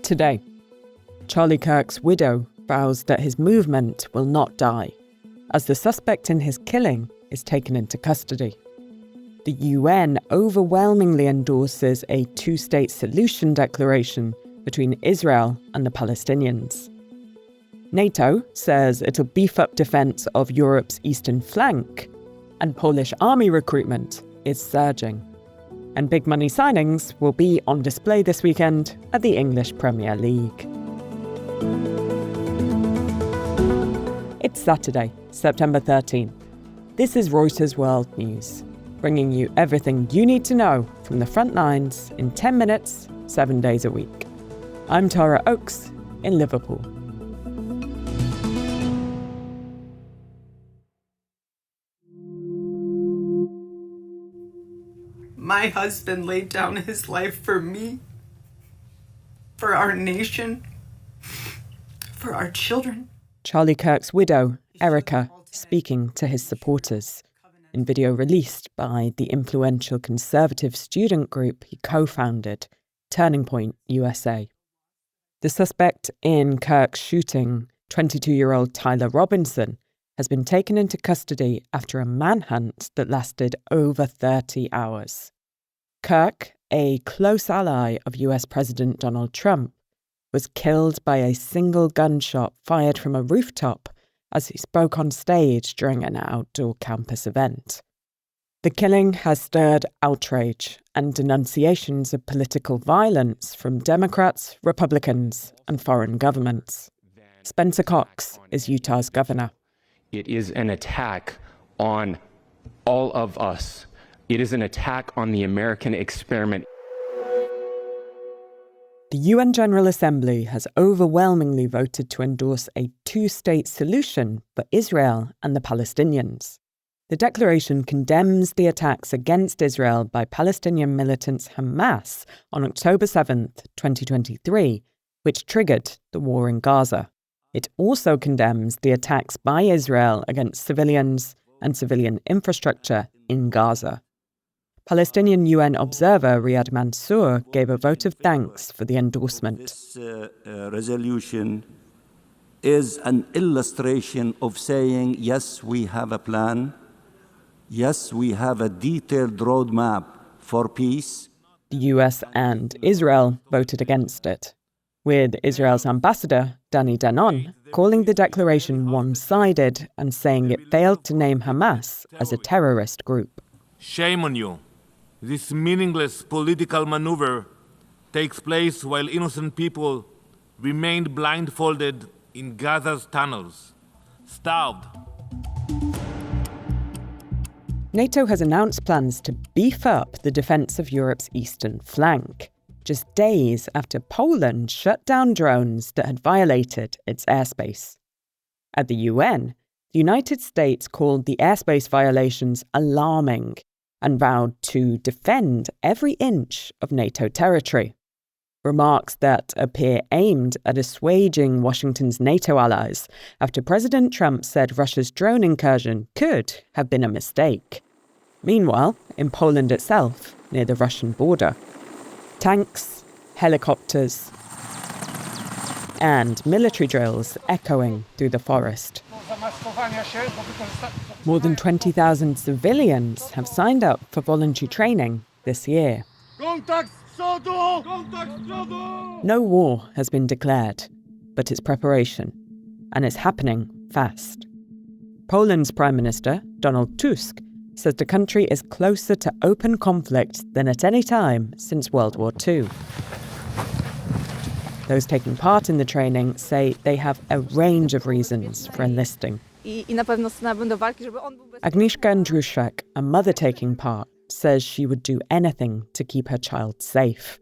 Today, Charlie Kirk's widow vows that his movement will not die, as the suspect in his killing is taken into custody. The UN overwhelmingly endorses a two-state solution declaration between Israel and the Palestinians. NATO says it'll beef up defence of Europe's eastern flank, and Polish army recruitment is surging. And big money signings will be on display this weekend at the English Premier League. It's Saturday, September 13th. This is Reuters World News, bringing you everything you need to know from the front lines in 10 minutes, 7 days a week. I'm Tara Oakes in Liverpool. My husband laid down his life for me, for our nation, for our children. Charlie Kirk's widow, Erica, speaking to his supporters in video released by the influential conservative student group he co-founded, Turning Point USA. The suspect in Kirk's shooting, 22-year-old Tyler Robinson, has been taken into custody after a manhunt that lasted over 30 hours. Kirk, a close ally of US President Donald Trump, was killed by a single gunshot fired from a rooftop as he spoke on stage during an outdoor campus event. The killing has stirred outrage and denunciations of political violence from Democrats, Republicans, and foreign governments. Spencer Cox is Utah's governor. It is an attack on all of us. It is an attack on the American experiment. The UN General Assembly has overwhelmingly voted to endorse a two-state solution for Israel and the Palestinians. The declaration condemns the attacks against Israel by Palestinian militants Hamas on October 7th, 2023, which triggered the war in Gaza. It also condemns the attacks by Israel against civilians and civilian infrastructure in Gaza. Palestinian UN observer Riyad Mansour gave a vote of thanks for the endorsement. This resolution is an illustration of saying, yes, we have a plan. Yes, we have a detailed roadmap for peace. The US and Israel voted against it, with Israel's ambassador, Danny Danon, calling the declaration one-sided and saying it failed to name Hamas as a terrorist group. Shame on you. This meaningless political maneuver takes place while innocent people remained blindfolded in Gaza's tunnels, starved. NATO has announced plans to beef up the defence of Europe's eastern flank, just days after Poland shut down drones that had violated its airspace. At the UN, the United States called the airspace violations alarming and vowed to defend every inch of NATO territory. Remarks that appear aimed at assuaging Washington's NATO allies after President Trump said Russia's drone incursion could have been a mistake. Meanwhile, in Poland itself, near the Russian border, tanks, helicopters, and military drills echoing through the forest. More than 20,000 civilians have signed up for voluntary training this year. No war has been declared, but it's preparation, and it's happening fast. Poland's Prime Minister, Donald Tusk, says the country is closer to open conflict than at any time since World War II. Those taking part in the training say they have a range of reasons for enlisting. Agnieszka Andruszak, a mother taking part, says she would do anything to keep her child safe.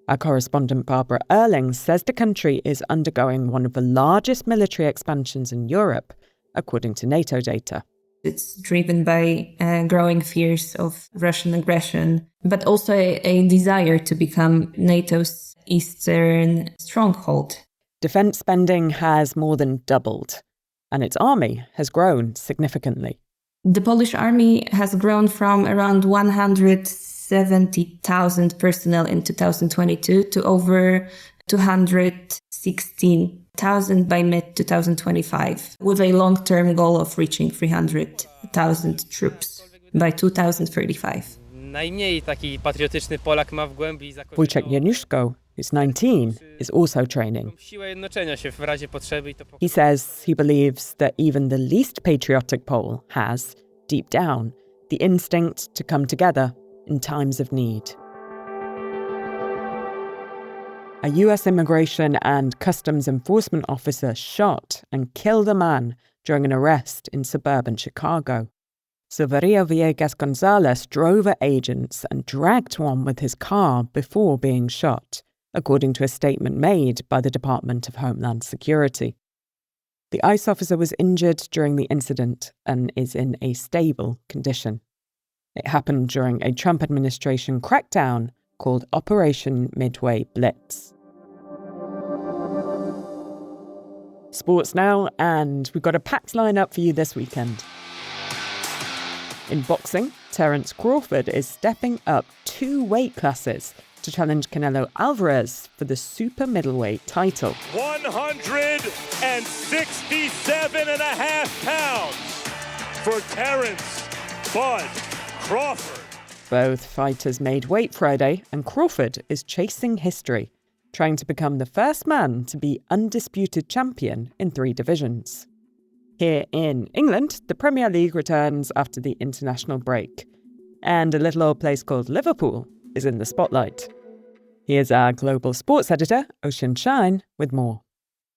Our correspondent Barbara Erling says the country is undergoing one of the largest military expansions in Europe, according to NATO data. It's driven by growing fears of Russian aggression, but also a desire to become NATO's eastern stronghold. Defence spending has more than doubled, and its army has grown significantly. The Polish army has grown from around 170,000 personnel in 2022 to over 216,000 by mid-2025, with a long-term goal of reaching 300,000 troops by 2035. Wojciech Januszko, who's 19, is also training. He says he believes that even the least patriotic Pole has, deep down, the instinct to come together in times of need. A US immigration and customs enforcement officer shot and killed a man during an arrest in suburban Chicago. Silverio Villegas Gonzalez drove at agents and dragged one with his car before being shot, according to a statement made by the Department of Homeland Security. The ICE officer was injured during the incident and is in a stable condition. It happened during a Trump administration crackdown called Operation Midway Blitz. Sports now, and we've got a packed lineup for you this weekend. In boxing, Terence Crawford is stepping up 2 weight classes to challenge Canelo Alvarez for the super middleweight title. 167.5 pounds for Terence Bud Crawford. Both fighters made weight Friday, and Crawford is chasing history, trying to become the first man to be undisputed champion in 3 divisions. Here in England, the Premier League returns after the international break, and a little old place called Liverpool is in the spotlight. Here's our global sports editor, Ocean Shine, with more.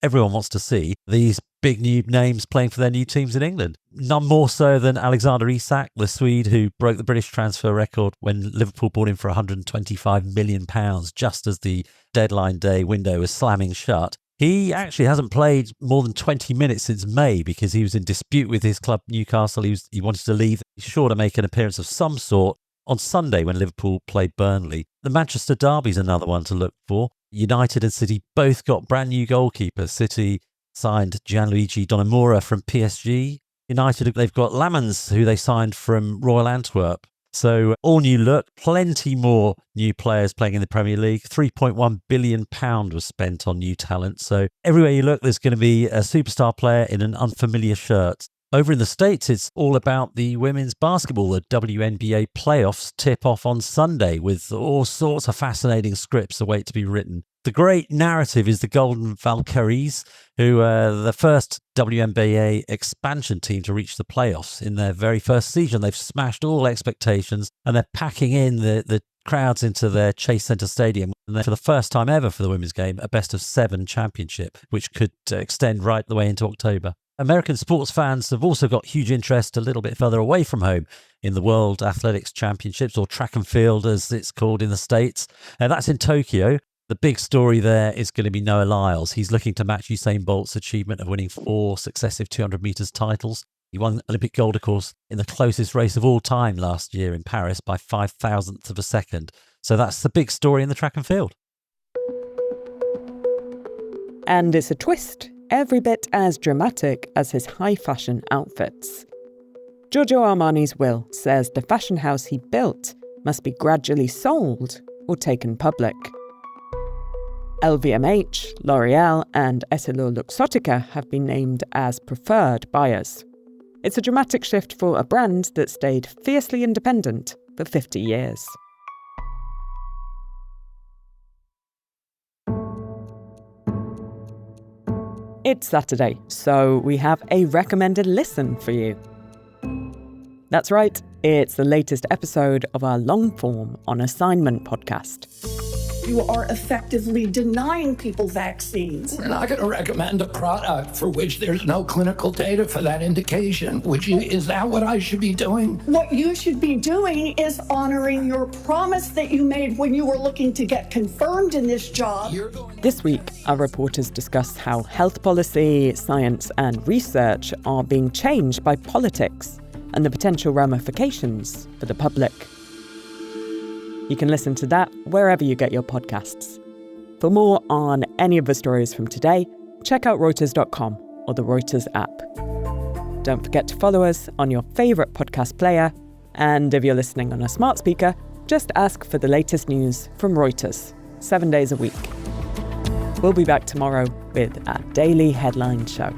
Everyone wants to see these big new names playing for their new teams in England. None more so than Alexander Isak, the Swede who broke the British transfer record when Liverpool bought him for £125 million just as the deadline day window was slamming shut. He actually hasn't played more than 20 minutes since May because he was in dispute with his club Newcastle. He wanted to leave. He's sure to make an appearance of some sort on Sunday when Liverpool played Burnley. The Manchester derby's another one to look for. United and City both got brand new goalkeepers. City signed Gianluigi Donnarumma from PSG. United, they've got Lamans, who they signed from Royal Antwerp. So all new look, plenty more new players playing in the Premier League. £3.1 billion was spent on new talent. So everywhere you look, there's going to be a superstar player in an unfamiliar shirt. Over in the States, it's all about the women's basketball. The WNBA playoffs tip off on Sunday with all sorts of fascinating scripts await to be written. The great narrative is the Golden Valkyries, who are the first WNBA expansion team to reach the playoffs in their very first season. They've smashed all expectations and they're packing in the crowds into their Chase Center Stadium. And for the first time ever for the women's game, a best-of-7 championship, which could extend right the way into October. American sports fans have also got huge interest a little bit further away from home in the World Athletics Championships, or track and field as it's called in the States. That's in Tokyo. The big story there is going to be Noah Lyles. He's looking to match Usain Bolt's achievement of winning 4 successive 200 metres titles. He won Olympic gold, of course, in the closest race of all time last year in Paris by 0.005 of a second. So that's the big story in the track and field. And it's a twist, every bit as dramatic as his high fashion outfits. Giorgio Armani's will says the fashion house he built must be gradually sold or taken public. LVMH, L'Oreal and EssilorLuxottica have been named as preferred buyers. It's a dramatic shift for a brand that stayed fiercely independent for 50 years. It's Saturday, so we have a recommended listen for you. That's right, it's the latest episode of our long-form On Assignment podcast. You are effectively denying people vaccines. We're not going to recommend a product for which there's no clinical data for that indication. Is that what I should be doing? What you should be doing is honoring your promise that you made when you were looking to get confirmed in this job. This week, our reporters discuss how health policy, science and research are being changed by politics and the potential ramifications for the public. You can listen to that wherever you get your podcasts. For more on any of the stories from today, check out Reuters.com or the Reuters app. Don't forget to follow us on your favourite podcast player, and if you're listening on a smart speaker, just ask for the latest news from Reuters, 7 days a week. We'll be back tomorrow with our daily headline show.